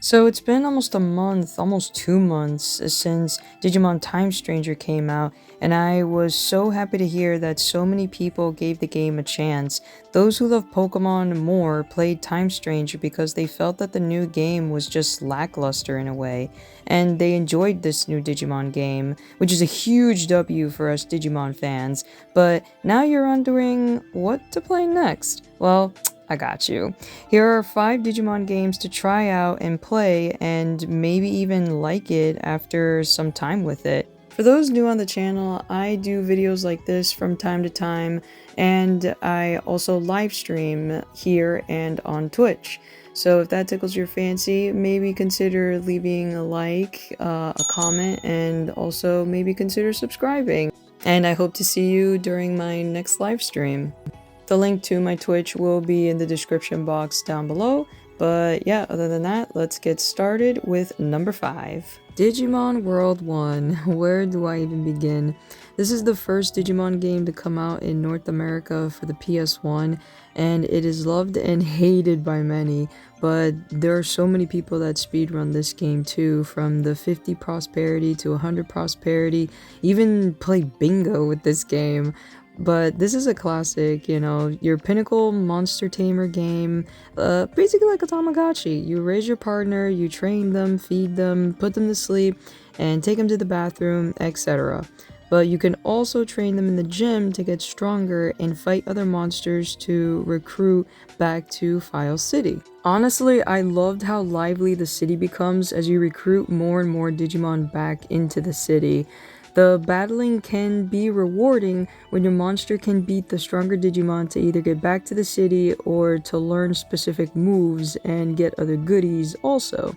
So it's been almost a month, almost 2 months since Digimon Time Stranger came out, and I was so happy to hear that so many people gave the game a chance. Those who love Pokemon more played Time Stranger because they felt that the new game was just lackluster in a way, and they enjoyed this new Digimon game, which is a huge W for us Digimon fans. But now you're wondering what to play next. Well, I got you. Here are 5 Digimon games to try out and play, and maybe even like it after some time with it. For those new on the channel, I do videos like this from time to time, and I also live stream here and on Twitch. So if that tickles your fancy, maybe consider leaving a like, a comment, and also maybe consider subscribing. And I hope to see you during my next live stream. The link to my Twitch will be in the description box down below, but yeah, other than that, let's get started with number 5. Digimon World 1. Where do I even begin? This is the first Digimon game to come out in North America for the PS1, and it is loved and hated by many, but there are so many people that speedrun this game too, from the 50 prosperity to 100 prosperity, even play bingo with this game. But this is a classic, you know, your pinnacle monster tamer game, basically like a Tamagotchi. You raise your partner, you train them, feed them, put them to sleep, and take them to the bathroom, etc. But you can also train them in the gym to get stronger and fight other monsters to recruit back to File City. Honestly, I loved how lively the city becomes as you recruit more and more Digimon back into the city. The battling can be rewarding when your monster can beat the stronger Digimon to either get back to the city or to learn specific moves and get other goodies also.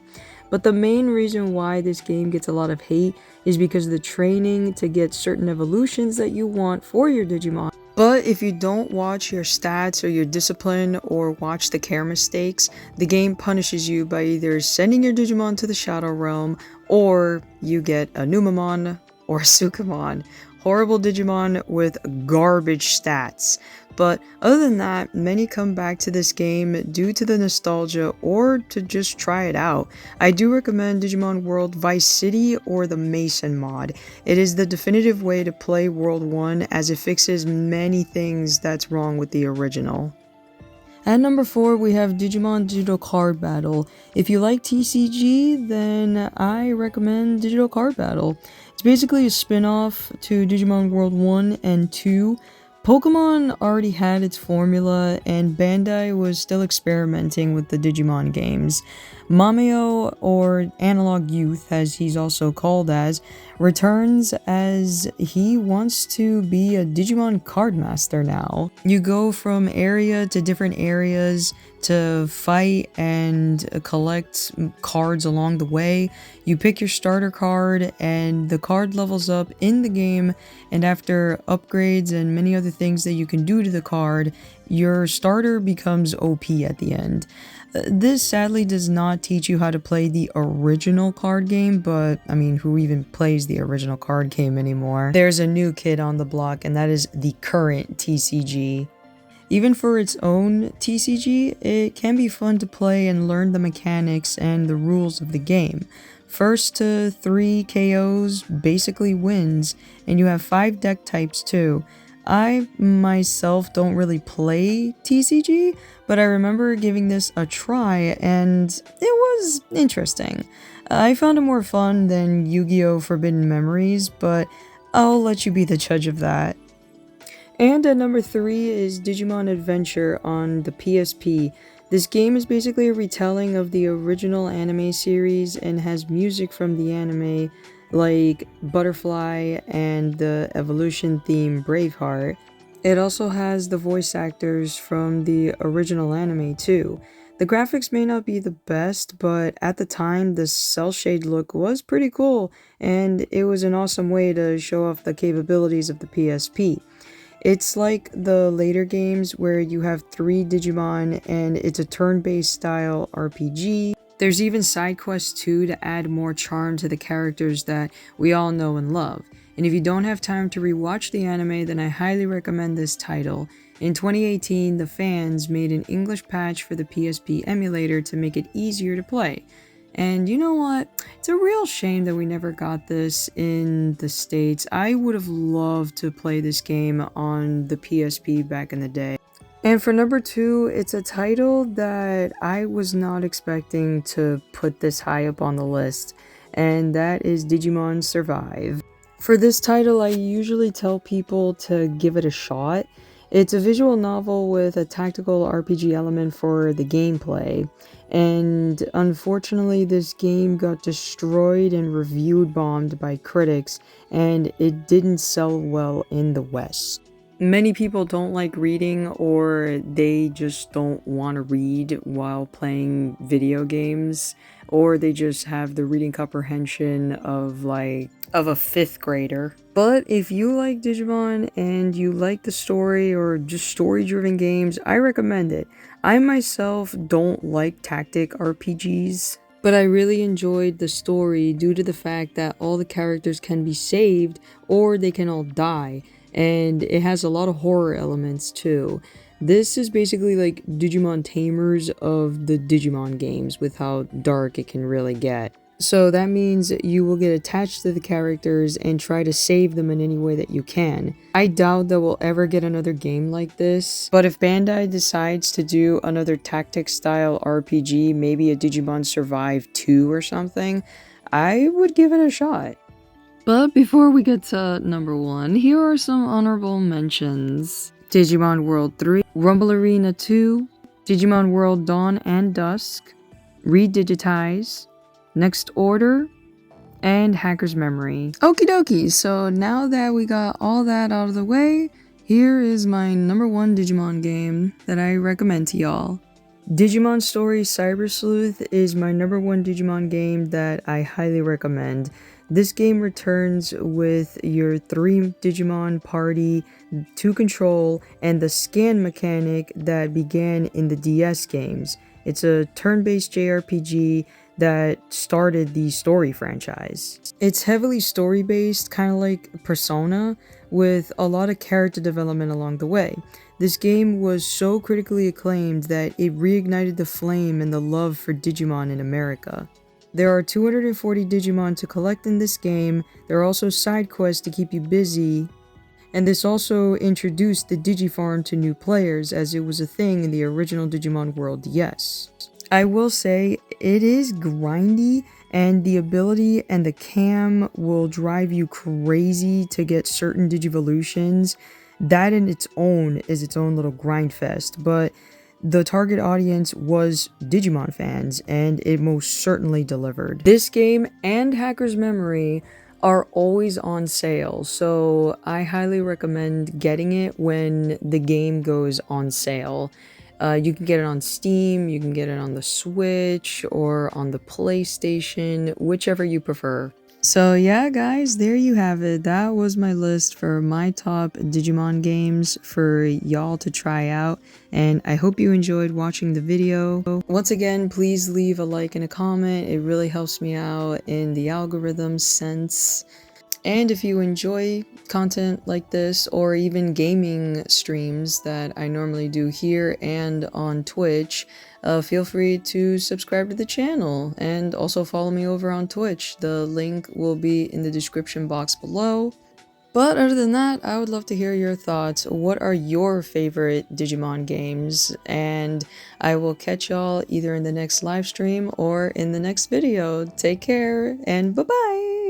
But the main reason why this game gets a lot of hate is because of the training to get certain evolutions that you want for your Digimon. But if you don't watch your stats or your discipline or watch the care mistakes, the game punishes you by either sending your Digimon to the Shadow Realm or you get a Numamon or Sukamon. Horrible Digimon with garbage stats. But other than that, many come back to this game due to the nostalgia or to just try it out. I do recommend Digimon World Vice City or the Mason mod. It is the definitive way to play World 1 as it fixes many things that's wrong with the original. At number 4, we have Digimon Digital Card Battle. If you like TCG, then I recommend Digital Card Battle. It's basically a spin-off to Digimon World 1 and 2. Pokemon already had its formula, and Bandai was still experimenting with the Digimon games. Mameo, or Analog Youth as he's also called as, returns as he wants to be a Digimon card master now. You go from area to different areas to fight and collect cards along the way. You pick your starter card and the card levels up in the game, and after upgrades and many other things that you can do to the card, your starter becomes OP at the end. This sadly does not teach you how to play the original card game, but I mean, who even plays the original card game anymore? There's a new kid on the block, and that is the current TCG. Even for its own TCG, it can be fun to play and learn the mechanics and the rules of the game. First to 3 KOs basically wins, and you have 5 deck types too. I myself don't really play TCG, but I remember giving this a try and it was interesting. I found it more fun than Yu-Gi-Oh! Forbidden Memories, but I'll let you be the judge of that. And at number 3 is Digimon Adventure on the PSP. This game is basically a retelling of the original anime series and has music from the anime like Butterfly and the evolution theme Braveheart. It also has the voice actors from the original anime too. The graphics may not be the best, but at the time the cel shade look was pretty cool, and it was an awesome way to show off the capabilities of the PSP. It's like the later games where you have 3 Digimon and it's a turn-based style RPG. There's even side quests too to add more charm to the characters that we all know and love. And if you don't have time to rewatch the anime, then I highly recommend this title. In 2018, the fans made an English patch for the PSP emulator to make it easier to play. And you know what? It's a real shame that we never got this in the States. I would have loved to play this game on the PSP back in the day. And for number 2, it's a title that I was not expecting to put this high up on the list, and that is Digimon Survive. For this title, I usually tell people to give it a shot. It's a visual novel with a tactical RPG element for the gameplay, and unfortunately this game got destroyed and reviewed bombed by critics, and it didn't sell well in the West. Many people don't like reading, or they just don't want to read while playing video games, or they just have the reading comprehension of a 5th grader. But if you like Digimon and you like the story or just story-driven games, I recommend it. I myself don't like tactic RPGs, but I really enjoyed the story due to the fact that all the characters can be saved or they can all die, and it has a lot of horror elements too. This is basically like Digimon Tamers of the Digimon games with how dark it can really get. So that means you will get attached to the characters and try to save them in any way that you can. I doubt that we'll ever get another game like this, but if Bandai decides to do another tactic style RPG, maybe a Digimon Survive 2 or something, I would give it a shot. But before we get to number 1, here are some honorable mentions. Digimon World 3, Rumble Arena 2, Digimon World Dawn and Dusk, Redigitize, Next Order, and Hacker's Memory. Okie dokie, so now that we got all that out of the way, here is my number 1 Digimon game that I recommend to y'all. Digimon Story Cyber Sleuth is my number 1 Digimon game that I highly recommend. This game returns with your 3 Digimon party to control and the scan mechanic that began in the DS games. It's a turn-based JRPG that started the story franchise. It's heavily story-based, kind of like Persona, with a lot of character development along the way. This game was so critically acclaimed that it reignited the flame and the love for Digimon in America. There are 240 Digimon to collect in this game. There are also side quests to keep you busy, and this also introduced the Digifarm to new players, as it was a thing in the original Digimon World DS. I will say, it is grindy, and the ability and the cam will drive you crazy to get certain Digivolutions. That in its own is its own little grind fest, but the target audience was Digimon fans, and it most certainly delivered. This game and Hacker's Memory are always on sale, so I highly recommend getting it when the game goes on sale. You can get it on Steam, you can get it on the Switch, or on the PlayStation, whichever you prefer. So yeah guys, there you have it. That was my list for my top Digimon games for y'all to try out, and I hope you enjoyed watching the video. Once again, please leave a like and a comment. It really helps me out in the algorithm sense. And if you enjoy content like this, or even gaming streams that I normally do here and on Twitch, feel free to subscribe to the channel and also follow me over on Twitch. The link will be in the description box below. But other than that, I would love to hear your thoughts. What are your favorite Digimon games? And I will catch y'all either in the next live stream or in the next video. Take care and bye-bye!